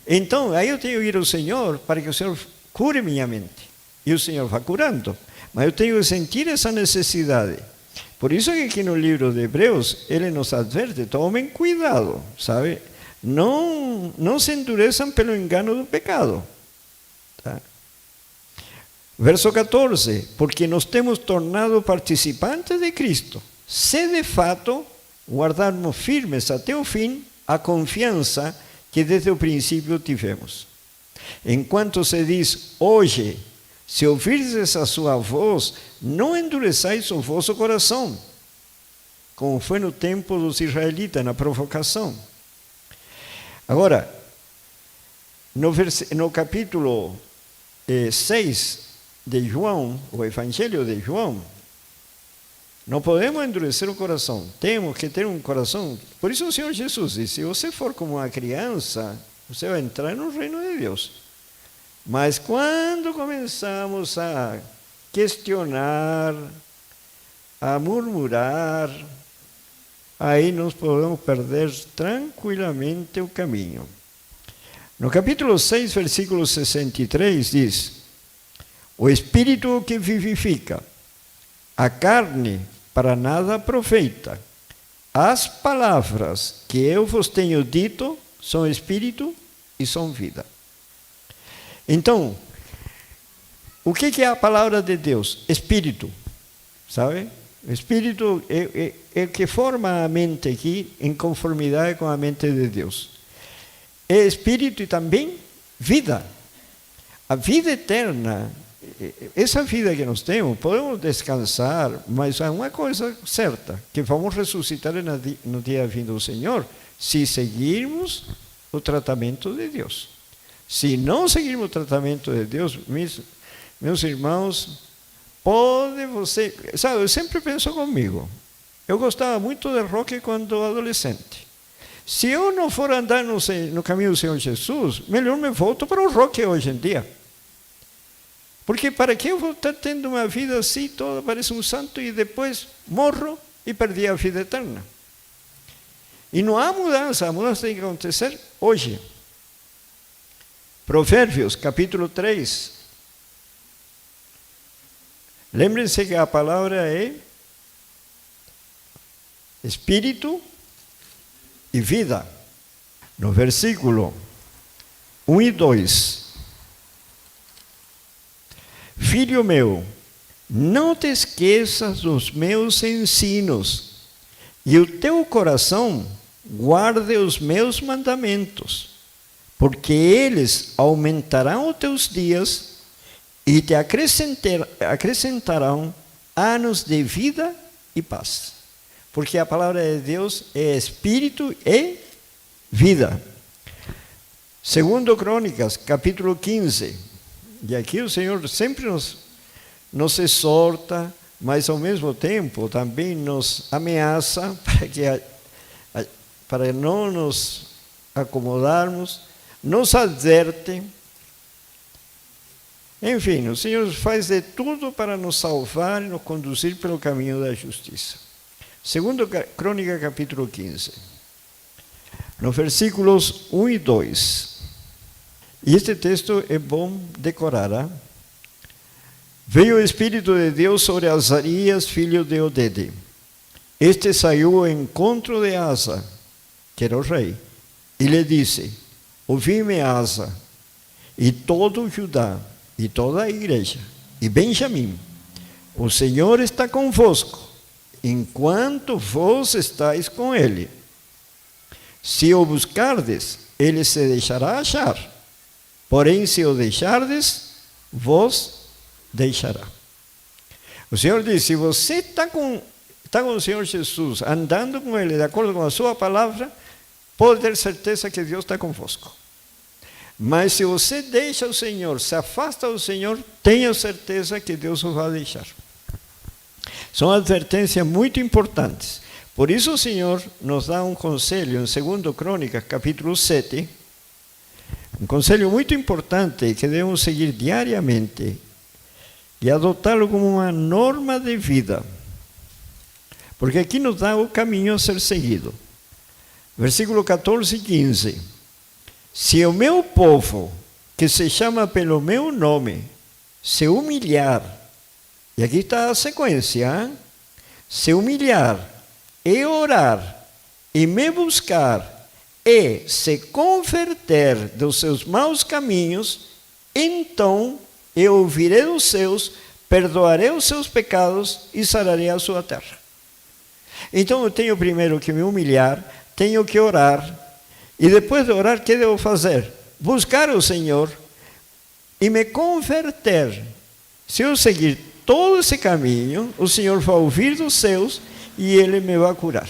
Então, aí eu tenho que ir ao Senhor para que o Senhor cure minha mente. E o Senhor vai curando. Mas eu tenho que sentir essa necessidade. Por isso que aqui no livro de Hebreus, ele nos adverte, tomem cuidado, sabe? Não se endureçam pelo engano do pecado. Tá? Verso 14, porque nos temos tornado participantes de Cristo, se de fato guardarmos firmes até o fim a confiança que desde o princípio tivemos. Enquanto se diz hoje, se ouvirdes a sua voz, não endureçais o vosso coração, como foi no tempo dos israelitas, na provocação. Agora, no capítulo 6 de João, o Evangelho de João, não podemos endurecer o coração, temos que ter um coração. Por isso o Senhor Jesus disse, se você for como uma criança, você vai entrar no reino de Deus. Mas quando começamos a questionar, a murmurar, aí nós podemos perder tranquilamente o caminho. No capítulo 6, versículo 63, diz, o Espírito que vivifica, a carne para nada aproveita. As palavras que eu vos tenho dito são Espírito e são vida. Então, o que é a palavra de Deus? Espírito, sabe? O Espírito é que forma a mente aqui em conformidade com a mente de Deus. É Espírito e também vida. A vida eterna, essa vida que nós temos, podemos descansar, mas há uma coisa certa, que vamos ressuscitar no dia vindo do Senhor, se seguirmos o tratamento de Deus. Se não seguirmos o tratamento de Deus, meus irmãos, pode você... Sabe, eu sempre penso comigo. Eu gostava muito de rock quando adolescente. Se eu não for andar no caminho do Senhor Jesus, melhor me volto para o rock hoje em dia. Porque para que eu vou estar tendo uma vida assim, toda parece um santo, e depois morro e perdi a vida eterna? E não há mudança, a mudança tem que acontecer hoje. Provérbios, capítulo 3. Lembrem-se que a palavra é Espírito e vida. No versículo 1 e 2. Filho meu, não te esqueças dos meus ensinos, e o teu coração guarde os meus mandamentos, porque eles aumentarão os teus dias e te acrescentarão anos de vida e paz. Porque a palavra de Deus é Espírito e vida. Segundo Crônicas, capítulo 15. E aqui o Senhor sempre nos exorta, mas ao mesmo tempo também nos ameaça para não nos acomodarmos, nos adverte. Enfim, o Senhor faz de tudo para nos salvar e nos conduzir pelo caminho da justiça. Segundo Crônica, capítulo 15, nos versículos 1 e 2. E este texto é bom decorar. Hein? Veio o Espírito de Deus sobre Azarias, filho de Odede. Este saiu ao encontro de Asa, que era o rei, e lhe disse, ouvi-me, Asa, e todo Judá, e toda a igreja, e Benjamim, o Senhor está convosco, enquanto vós estáis com ele. Se o buscardes, ele se deixará achar, porém se o deixardes, vos deixará. O Senhor diz, se você está está com o Senhor Jesus, andando com Ele, de acordo com a sua palavra, pode ter certeza que Deus está convosco. Mas se você deixa o Senhor, se afasta do Senhor, tenha certeza que Deus o vai deixar. São advertências muito importantes. Por isso o Senhor nos dá um conselho em 2 Crônicas, capítulo 7, um conselho muito importante que devemos seguir diariamente e adotá-lo como uma norma de vida. Porque aqui nos dá o caminho a ser seguido. Versículo 14 e 15. Se o meu povo, que se chama pelo meu nome, se humilhar, e aqui está a sequência, hein? Se humilhar e orar e me buscar e se converter dos seus maus caminhos, então eu ouvirei dos seus, perdoarei os seus pecados e sararei a sua terra. Então eu tenho primeiro que me humilhar, tenho que orar, e depois de orar, o que devo fazer? Buscar o Senhor e me converter. Se eu seguir todo esse caminho, o Senhor vai ouvir dos seus e Ele me vai curar.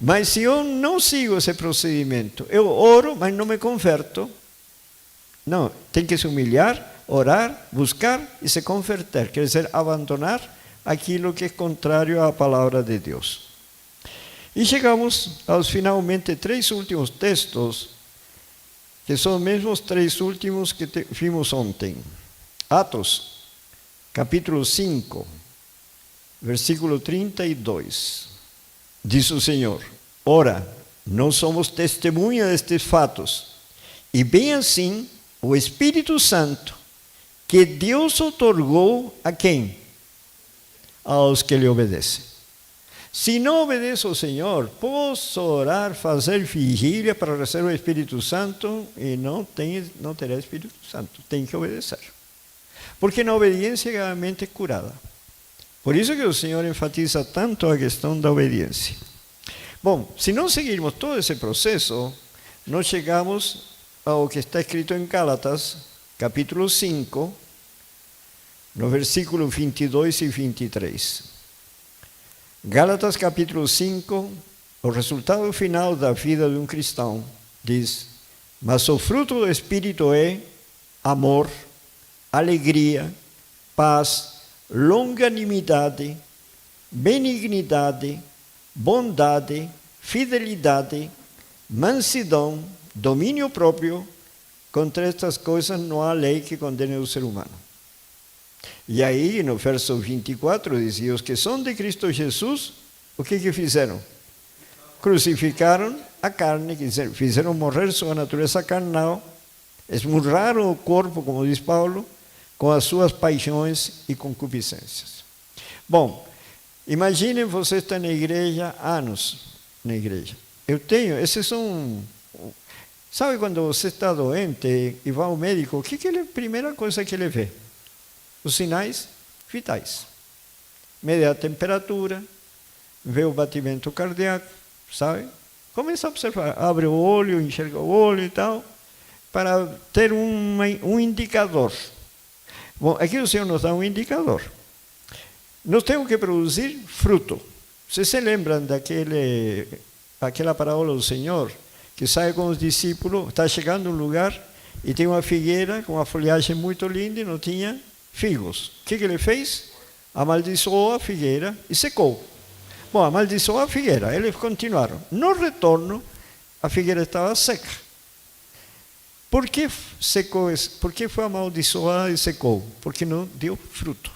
Mas se eu não sigo esse procedimento, eu oro, mas não me converto, não, tem que se humilhar, orar, buscar e se converter, quer dizer, abandonar aquilo que é contrário à palavra de Deus. E chegamos aos finalmente 3 últimos textos, que são os mesmos 3 últimos que vimos ontem. Atos, capítulo 5, versículo 32. Diz o Senhor: ora, nós somos testemunha destes fatos, e bem assim o Espírito Santo, que Deus otorgou a quem? Aos que lhe obedecem. Se não obedeço ao Senhor, posso orar, fazer vigília para receber o Espírito Santo e não terá Espírito Santo. Tem que obedecer. Porque na obediência a mente é curada. Por isso que o Senhor enfatiza tanto a questão da obediência. Bom, se não seguirmos todo esse processo, nós chegamos ao que está escrito em Gálatas, capítulo 5, no versículo 22 e 23. Gálatas capítulo 5, o resultado final da vida de um cristão, diz: mas o fruto do Espírito é amor, alegria, paz, longanimidade, benignidade, bondade, fidelidade, mansidão, domínio próprio. Contra estas coisas não há lei que condene o ser humano. E aí, no verso 24, diz: e os que são de Cristo Jesus, o que fizeram? Crucificaram a carne, quer dizer, fizeram morrer sua natureza carnal, esmurraram o corpo, como diz Paulo, com as suas paixões e concupiscências. Bom, imaginem você estar na igreja, anos na igreja. Eu tenho, esses são... Sabe quando você está doente e vai ao médico, o que é a primeira coisa que ele vê? Os sinais vitais. Mede a temperatura, vê o batimento cardíaco, sabe? Começa a observar, abre o olho, enxerga o olho e tal, para ter um indicador. Bom, aqui o Senhor nos dá um indicador. Nós temos que produzir fruto. Vocês se lembram daquela parábola do Senhor, que sai com os discípulos, está chegando a um lugar e tem uma figueira com uma folhagem muito linda e não tinha figos. O que ele fez? Amaldiçoou a figueira e secou. Bom, amaldiçoou a figueira, eles continuaram. No retorno, a figueira estava seca. Por que secou? Por que foi amaldiçoada e secou? Porque não deu fruto.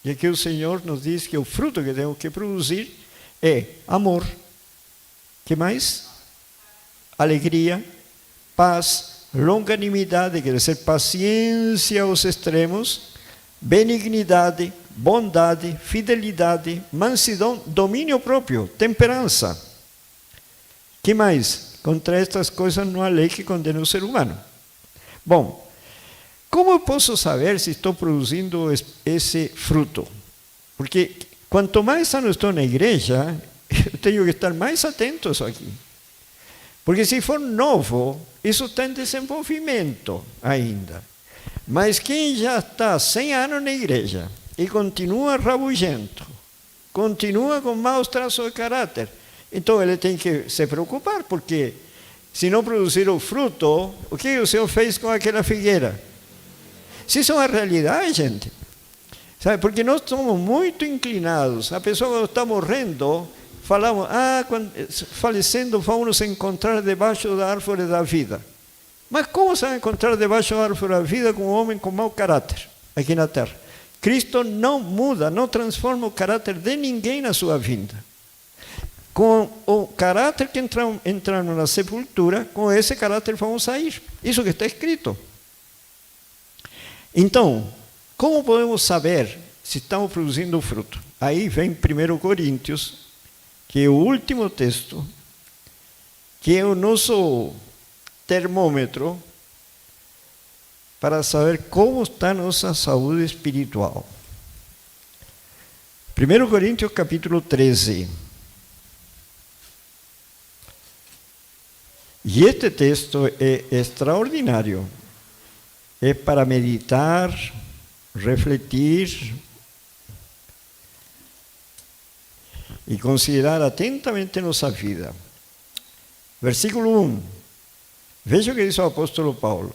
E aqui o Senhor nos diz que o fruto que temos que produzir é amor. Que mais? Alegria, paz, longanimidade, quer dizer, paciência aos extremos, benignidade, bondade, fidelidade, mansidão, domínio próprio, temperança. Que mais? Contra estas coisas não há lei que condene o ser humano. Bom, como eu posso saber se estou produzindo esse fruto? Porque quanto mais anos estou na igreja, eu tenho que estar mais atento a isso aqui. Porque se for novo, isso está em desenvolvimento ainda. Mas quem já está 100 anos na igreja e continua rabugento, continua com maus traços de caráter. Então ele tem que se preocupar, porque se não produzir o fruto, o que o Senhor fez com aquela figueira? Se isso é uma realidade, gente, sabe? Porque nós somos muito inclinados. A pessoa quando está morrendo, falamos, quando, falecendo, vamos nos encontrar debaixo da árvore da vida. Mas como se vai encontrar debaixo da árvore da vida com um homem com mau caráter aqui na terra? Cristo não muda, não transforma o caráter de ninguém na sua vinda. Com o caráter que entraram na sepultura, com esse caráter vamos sair. Isso que está escrito. Então, como podemos saber se estamos produzindo fruto? Aí vem 1 Coríntios, que é o último texto, que é o nosso termômetro para saber como está a nossa saúde espiritual. 1 Coríntios capítulo 13. E este texto é extraordinário. É para meditar, refletir e considerar atentamente nossa vida. Versículo 1. Veja o que diz o apóstolo Paulo.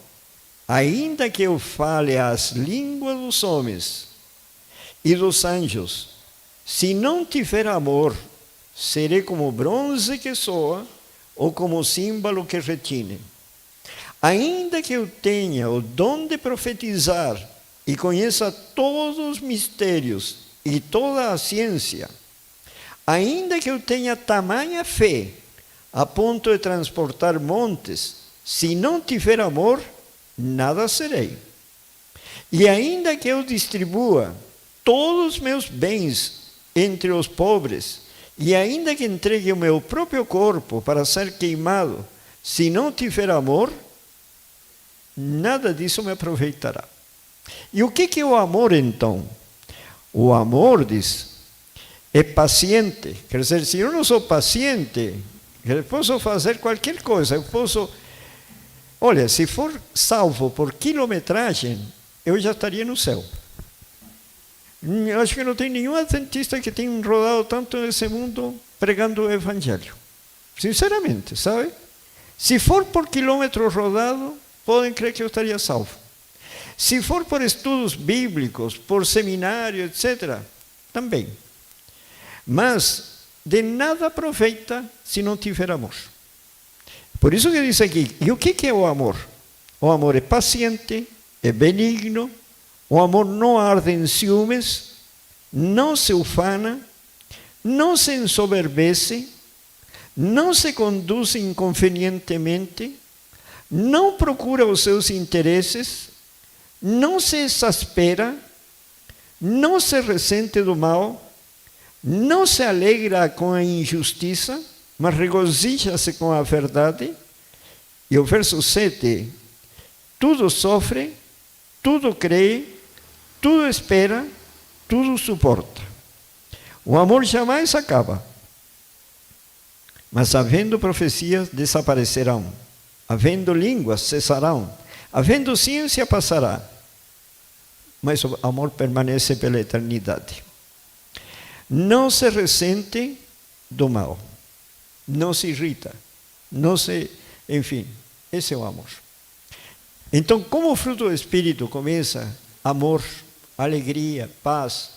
Ainda que eu fale as línguas dos homens e dos anjos, se não tiver amor, serei como bronze que soa ou como símbolo que retine. Ainda que eu tenha o dom de profetizar e conheça todos os mistérios e toda a ciência, ainda que eu tenha tamanha fé a ponto de transportar montes, se não tiver amor, nada serei. E ainda que eu distribua todos os meus bens entre os pobres, e ainda que entregue o meu próprio corpo para ser queimado, se não tiver amor, nada disso me aproveitará. E o que é o amor, então? O amor, diz, é paciente. Quer dizer, se eu não sou paciente, eu posso fazer qualquer coisa. Eu posso... Olha, se for salvo por quilometragem, eu já estaria no céu. Eu acho que não tem nenhum adventista que tenha rodado tanto nesse mundo pregando o Evangelho. Sinceramente, sabe? Se for por quilômetro rodado, podem crer que eu estaria salvo. Se for por estudos bíblicos, por seminário, etc., também. Mas de nada aproveita se não tiver amor. Por isso que diz aqui, e o que é o amor? O amor é paciente, é benigno, o amor não arde em ciúmes, não se ufana, não se ensoberbece, não se conduz inconvenientemente, não procura os seus interesses, não se exaspera, não se ressente do mal, não se alegra com a injustiça, mas regozija-se com a verdade. E o verso 7, tudo sofre, tudo crê, tudo espera, tudo suporta. O amor jamais acaba, mas havendo profecias desaparecerão, havendo línguas cessarão, havendo ciência passará, mas o amor permanece pela eternidade. Não se ressente do mal, não se irrita, não se... Enfim, esse é o amor. Então, como o fruto do Espírito começa? Amor, alegria, paz.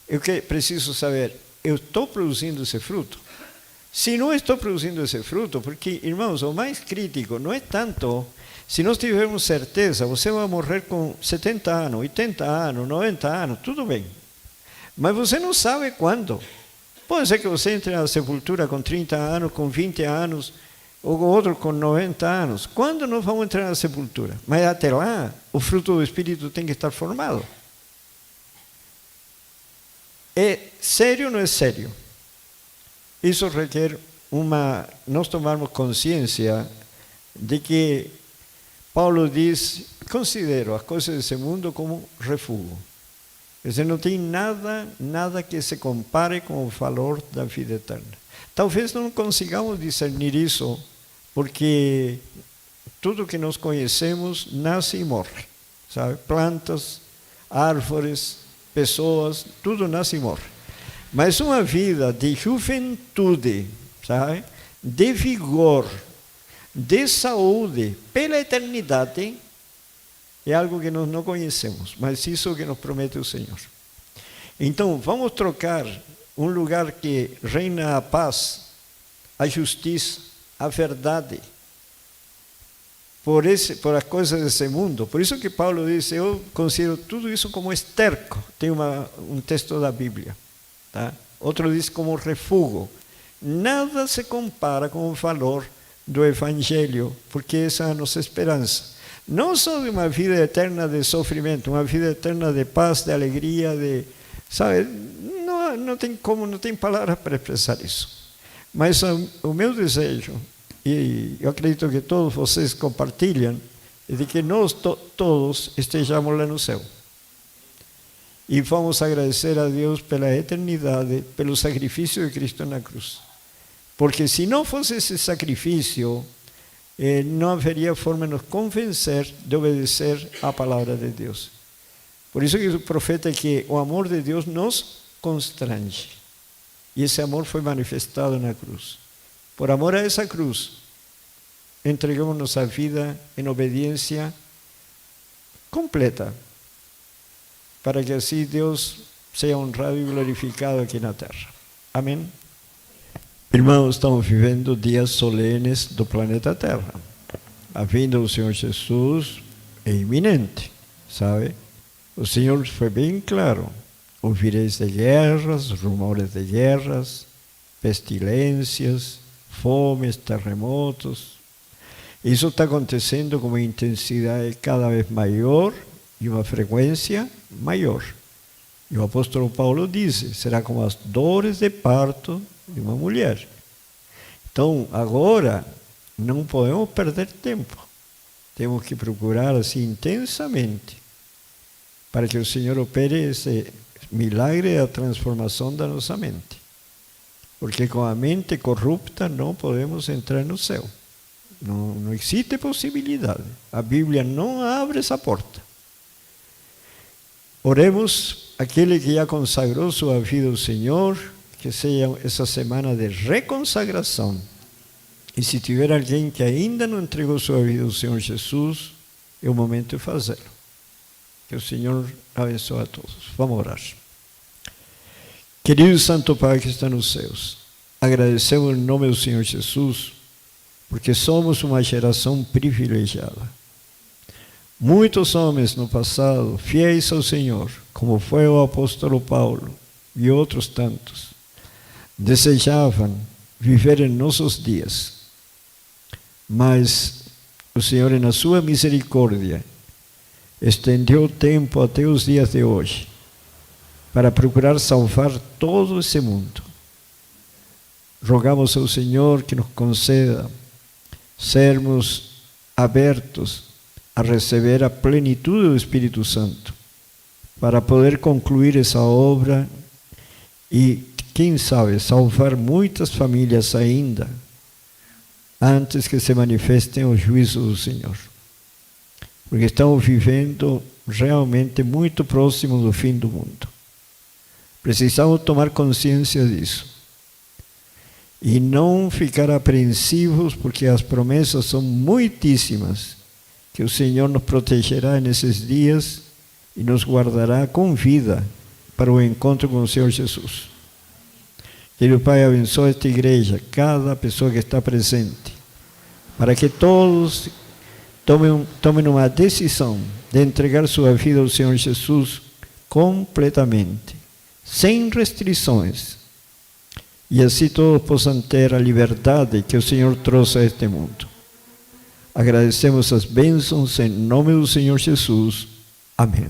Eu preciso saber, eu estou produzindo esse fruto? Se não estou produzindo esse fruto, porque, irmãos, o mais crítico não é tanto... Se nós tivermos certeza, você vai morrer com 70 anos, 80 anos, 90 anos, tudo bem. Mas você não sabe quando. Pode ser que você entre na sepultura com 30 anos, com 20 anos, ou outro com 90 anos. Quando nós vamos entrar na sepultura? Mas até lá, o fruto do Espírito tem que estar formado. É sério ou não é sério? Isso requer nós tomarmos consciência de que Paulo diz, considero as coisas desse mundo como refúgio. Quer dizer, não tem nada que se compare com o valor da vida eterna. Talvez não consigamos discernir isso, porque tudo que nós conhecemos nasce e morre. Sabe? Plantas, árvores, pessoas, tudo nasce e morre. Mas uma vida de juventude, sabe? De vigor, de saúde, pela eternidade, é algo que nós não conhecemos, mas isso é o que nos promete o Senhor. Então, vamos trocar um lugar que reina a paz, a justiça, a verdade, por as coisas desse mundo. Por isso que Paulo diz, eu considero tudo isso como esterco. Tem um texto da Bíblia. Tá? Outro diz como refúgio. Nada se compara com o valor do Evangelho, porque essa é a nossa esperança. Não só de uma vida eterna de sofrimento, uma vida eterna de paz, de alegria, sabe? Não tem como, não tem palavras para expressar isso. Mas o meu desejo, e eu acredito que todos vocês compartilham, é de que nós todos estejamos lá no céu. E vamos agradecer a Deus pela eternidade, pelo sacrifício de Cristo na cruz. Porque se não fosse esse sacrifício, não haveria forma de nos convencer de obedecer à palavra de Deus. Por isso que o profeta é que o amor de Deus nos constrange. E esse amor foi manifestado na cruz. Por amor a essa cruz, entregamos nossa vida em obediência completa, para que assim Deus seja honrado e glorificado aqui na terra. Amém? Irmãos, estamos vivendo dias solenes do planeta Terra. A vinda do Senhor Jesus é iminente, sabe? O Senhor foi bem claro. Ouvireis de guerras, rumores de guerras, pestilências, fomes, terremotos. Isso está acontecendo com uma intensidade cada vez maior e uma frequência maior. E o apóstolo Paulo diz, será como as dores de parto de uma mulher. Então, agora, não podemos perder tempo. Temos que procurar assim intensamente para que o Senhor opere esse milagre da transformação da nossa mente. Porque com a mente corrupta não podemos entrar no céu. Não existe possibilidade. A Bíblia não abre essa porta. Oremos aquele que já consagrou sua vida ao Senhor, que seja essa semana de reconsagração. E se tiver alguém que ainda não entregou sua vida ao Senhor Jesus, é o momento de fazê-lo. Que o Senhor abençoe a todos. Vamos orar. Querido Santo Pai que está nos céus, agradecemos em nome do Senhor Jesus, porque somos uma geração privilegiada. Muitos homens no passado, fiéis ao Senhor, como foi o apóstolo Paulo e outros tantos, desejavam viver em nossos dias. Mas o Senhor, na sua misericórdia, estendeu o tempo até os dias de hoje, para procurar salvar todo esse mundo. Rogamos ao Senhor que nos conceda sermos abertos a receber a plenitude do Espírito Santo, para poder concluir essa obra e, quem sabe, salvar muitas famílias ainda, antes que se manifestem os juízos do Senhor. Porque estamos vivendo realmente muito próximo do fim do mundo. Precisamos tomar consciência disso. E não ficar apreensivos, porque as promessas são muitíssimas, que o Senhor nos protegerá nesses dias e nos guardará com vida para o encontro com o Senhor Jesus. Querido Pai, abençoe esta igreja, cada pessoa que está presente, para que todos tomem uma decisão de entregar sua vida ao Senhor Jesus completamente, sem restrições, e assim todos possam ter a liberdade que o Senhor trouxe a este mundo. Agradecemos as bênçãos em nome do Senhor Jesus. Amém.